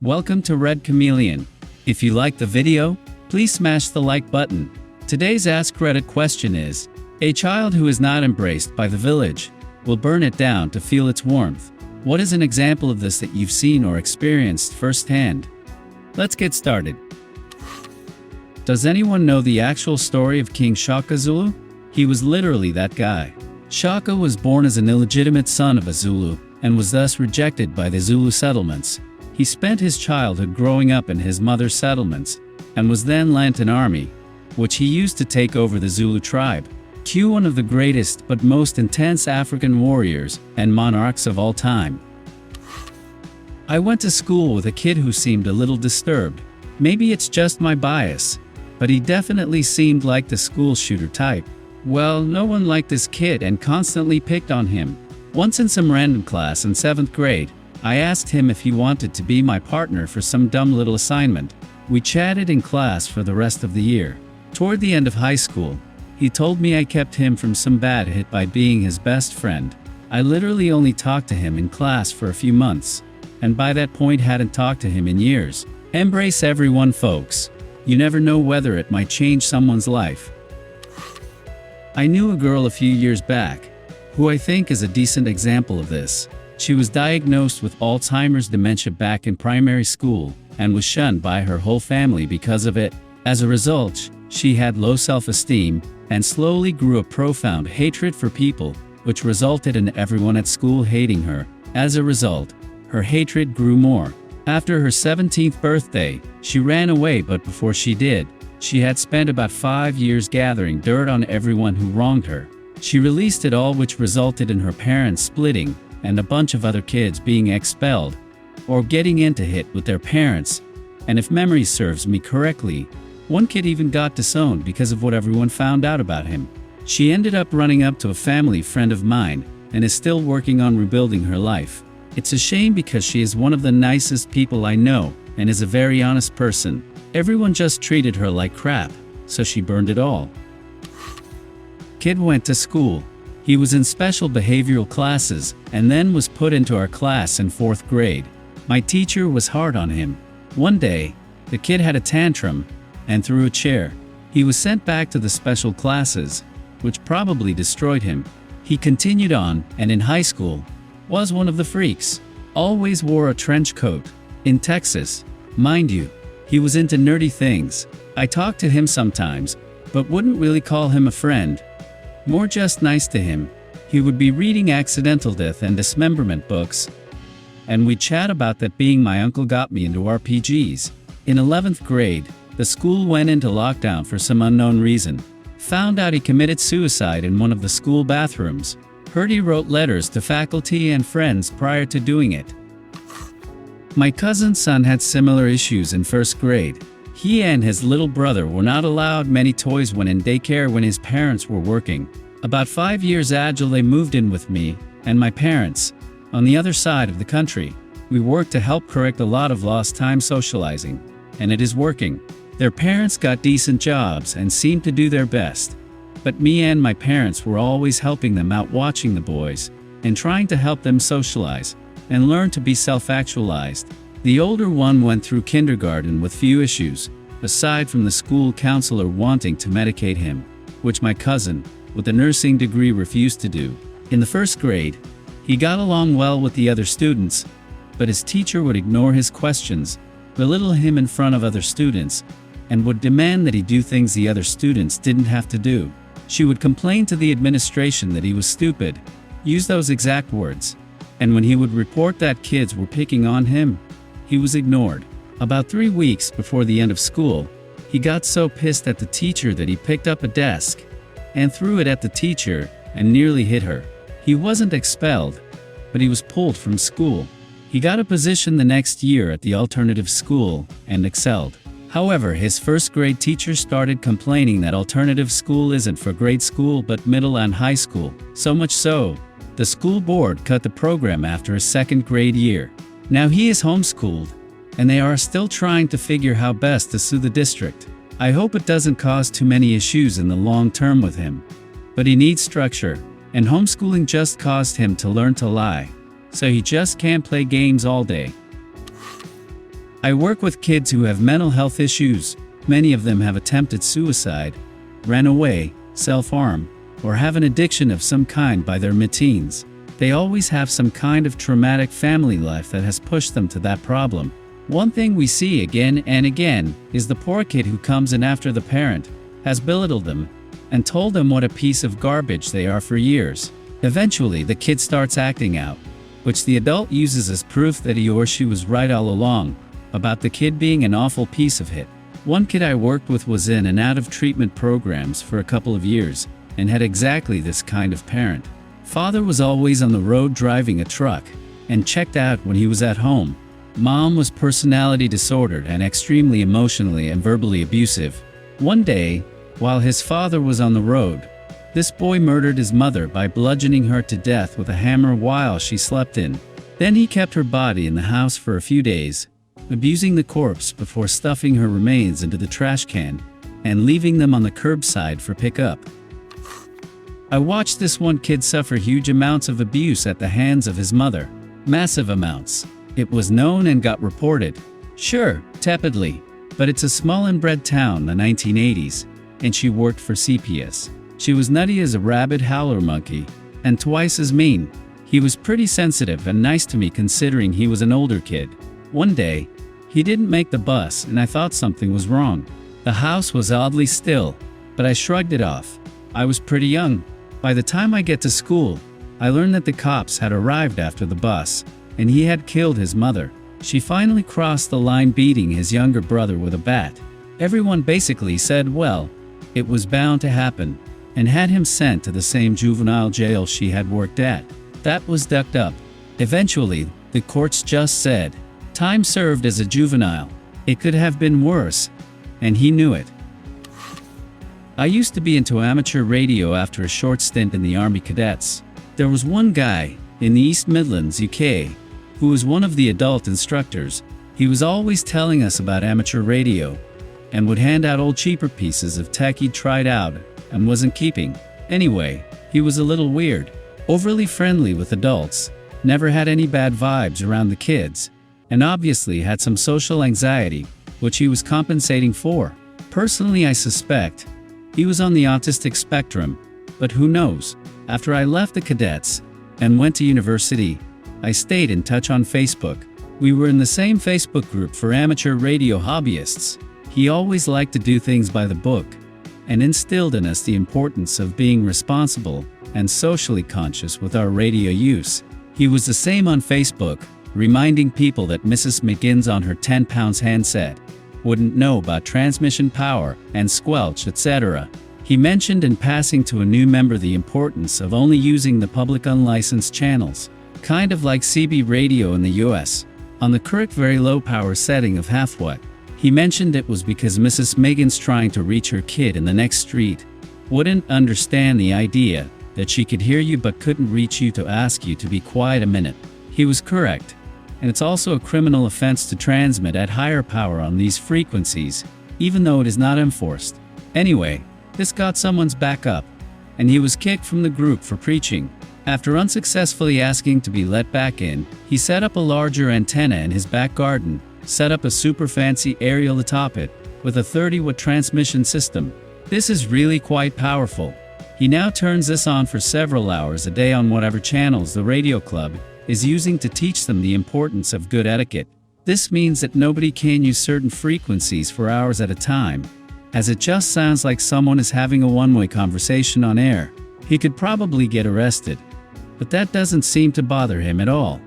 Welcome to Red Chameleon. If you like the video, please smash the like button. Today's AskReddit question is, a child who is not embraced by the village will burn it down to feel its warmth. What is an example of this that you've seen or experienced firsthand? Let's get started. Does anyone know the actual story of King Shaka Zulu? He was literally that guy. Shaka was born as an illegitimate son of a Zulu and was thus rejected by the Zulu settlements. He spent his childhood growing up in his mother's settlements and was then lent an army, which he used to take over the Zulu tribe. One of the greatest but most intense African warriors and monarchs of all time. I went to school with a kid who seemed a little disturbed. Maybe it's just my bias, but he definitely seemed like the school shooter type. Well, no one liked this kid and constantly picked on him. Once in some random class in 7th grade, I asked him if he wanted to be my partner for some dumb little assignment. We chatted in class for the rest of the year. Toward the end of high school, he told me I kept him from some bad hit by being his best friend. I literally only talked to him in class for a few months, and by that point hadn't talked to him in years. Embrace everyone, folks. You never know whether it might change someone's life. I knew a girl a few years back, who I think is a decent example of this. She was diagnosed with Alzheimer's dementia back in primary school, and was shunned by her whole family because of it. As a result, she had low self-esteem, and slowly grew a profound hatred for people, which resulted in everyone at school hating her. As a result, her hatred grew more. After her 17th birthday, she ran away, but before she did, she had spent about 5 years gathering dirt on everyone who wronged her. She released it all, which resulted in her parents splitting, and a bunch of other kids being expelled, or getting into hit with their parents, and if memory serves me correctly, one kid even got disowned because of what everyone found out about him. She ended up running up to a family friend of mine, and is still working on rebuilding her life. It's a shame because she is one of the nicest people I know, and is a very honest person. Everyone just treated her like crap, so she burned it all. Kid went to school. He was in special behavioral classes, and then was put into our class in 4th grade. My teacher was hard on him. One day, the kid had a tantrum, and threw a chair. He was sent back to the special classes, which probably destroyed him. He continued on, and in high school, was one of the freaks. Always wore a trench coat. In Texas, mind you, he was into nerdy things. I talked to him sometimes, but wouldn't really call him a friend. More just nice to him. He would be reading accidental death and dismemberment books, and we'd chat about that. Being my uncle got me into RPGs. In 11th grade, the school went into lockdown for some unknown reason. Found out he committed suicide in one of the school bathrooms. Heard he wrote letters to faculty and friends prior to doing it. My cousin's son had similar issues in 1st grade. He and his little brother were not allowed many toys when in daycare when his parents were working. About 5 years ago, they moved in with me and my parents on the other side of the country. We worked to help correct a lot of lost time socializing, and it is working. Their parents got decent jobs and seemed to do their best. But me and my parents were always helping them out, watching the boys, and trying to help them socialize and learn to be self-actualized. The older one went through kindergarten with few issues, aside from the school counselor wanting to medicate him, which my cousin, with a nursing degree, refused to do. In the 1st grade, he got along well with the other students, but his teacher would ignore his questions, belittle him in front of other students, and would demand that he do things the other students didn't have to do. She would complain to the administration that he was stupid, use those exact words, and when he would report that kids were picking on him, he was ignored. About 3 weeks before the end of school, he got so pissed at the teacher that he picked up a desk and threw it at the teacher and nearly hit her. He wasn't expelled, but he was pulled from school. He got a position the next year at the alternative school and excelled. However, his 1st grade teacher started complaining that alternative school isn't for grade school but middle and high school. So much so, the school board cut the program after his 2nd grade year. Now he is homeschooled, and they are still trying to figure how best to sue the district. I hope it doesn't cause too many issues in the long term with him. But he needs structure, and homeschooling just caused him to learn to lie. So he just can't play games all day. I work with kids who have mental health issues. Many of them have attempted suicide, ran away, self-harm, or have an addiction of some kind by their mid-teens. They always have some kind of traumatic family life that has pushed them to that problem. One thing we see again and again is the poor kid who comes in after the parent has belittled them and told them what a piece of garbage they are for years. Eventually, the kid starts acting out, which the adult uses as proof that he or she was right all along about the kid being an awful piece of shit. One kid I worked with was in and out of treatment programs for a couple of years and had exactly this kind of parent. Father was always on the road driving a truck and checked out when he was at home. Mom was personality disordered and extremely emotionally and verbally abusive. One day, while his father was on the road, this boy murdered his mother by bludgeoning her to death with a hammer while she slept in. Then he kept her body in the house for a few days, abusing the corpse before stuffing her remains into the trash can and leaving them on the curbside for pickup. I watched this one kid suffer huge amounts of abuse at the hands of his mother. Massive amounts. It was known and got reported. Sure, tepidly, but it's a small inbred town in the 1980s, and she worked for CPS. She was nutty as a rabid howler monkey, and twice as mean. He was pretty sensitive and nice to me considering he was an older kid. One day, he didn't make the bus and I thought something was wrong. The house was oddly still, but I shrugged it off. I was pretty young. By the time I get to school, I learned that the cops had arrived after the bus, and he had killed his mother. She finally crossed the line beating his younger brother with a bat. Everyone basically said, well, it was bound to happen, and had him sent to the same juvenile jail she had worked at. That was ducked up. Eventually, the courts just said, time served as a juvenile. It could have been worse, and he knew it. I used to be into amateur radio after a short stint in the Army Cadets. There was one guy, in the East Midlands, UK, who was one of the adult instructors. He was always telling us about amateur radio, and would hand out old cheaper pieces of tech he'd tried out and wasn't keeping. Anyway, he was a little weird, overly friendly with adults, never had any bad vibes around the kids, and obviously had some social anxiety, which he was compensating for. Personally, I suspect he was on the autistic spectrum, but who knows? After I left the cadets and went to university, I stayed in touch on Facebook. We were in the same Facebook group for amateur radio hobbyists. He always liked to do things by the book and instilled in us the importance of being responsible and socially conscious with our radio use. He was the same on Facebook, reminding people that Mrs. McGinn's on her 10 pounds handset wouldn't know about transmission power and squelch, etc. He mentioned in passing to a new member the importance of only using the public unlicensed channels, kind of like CB radio in the US, on the correct very low power setting of half watt. He mentioned it was because Mrs. Megan's trying to reach her kid in the next street, wouldn't understand the idea that she could hear you but couldn't reach you to ask you to be quiet a minute. He was correct, and it's also a criminal offense to transmit at higher power on these frequencies, even though it is not enforced. Anyway, this got someone's back up, and he was kicked from the group for preaching. After unsuccessfully asking to be let back in, he set up a larger antenna in his back garden, set up a super fancy aerial atop it, with a 30-watt transmission system. This is really quite powerful. He now turns this on for several hours a day on whatever channels the radio club is using to teach them the importance of good etiquette. This means that nobody can use certain frequencies for hours at a time, as it just sounds like someone is having a one-way conversation on air. He could probably get arrested, but that doesn't seem to bother him at all.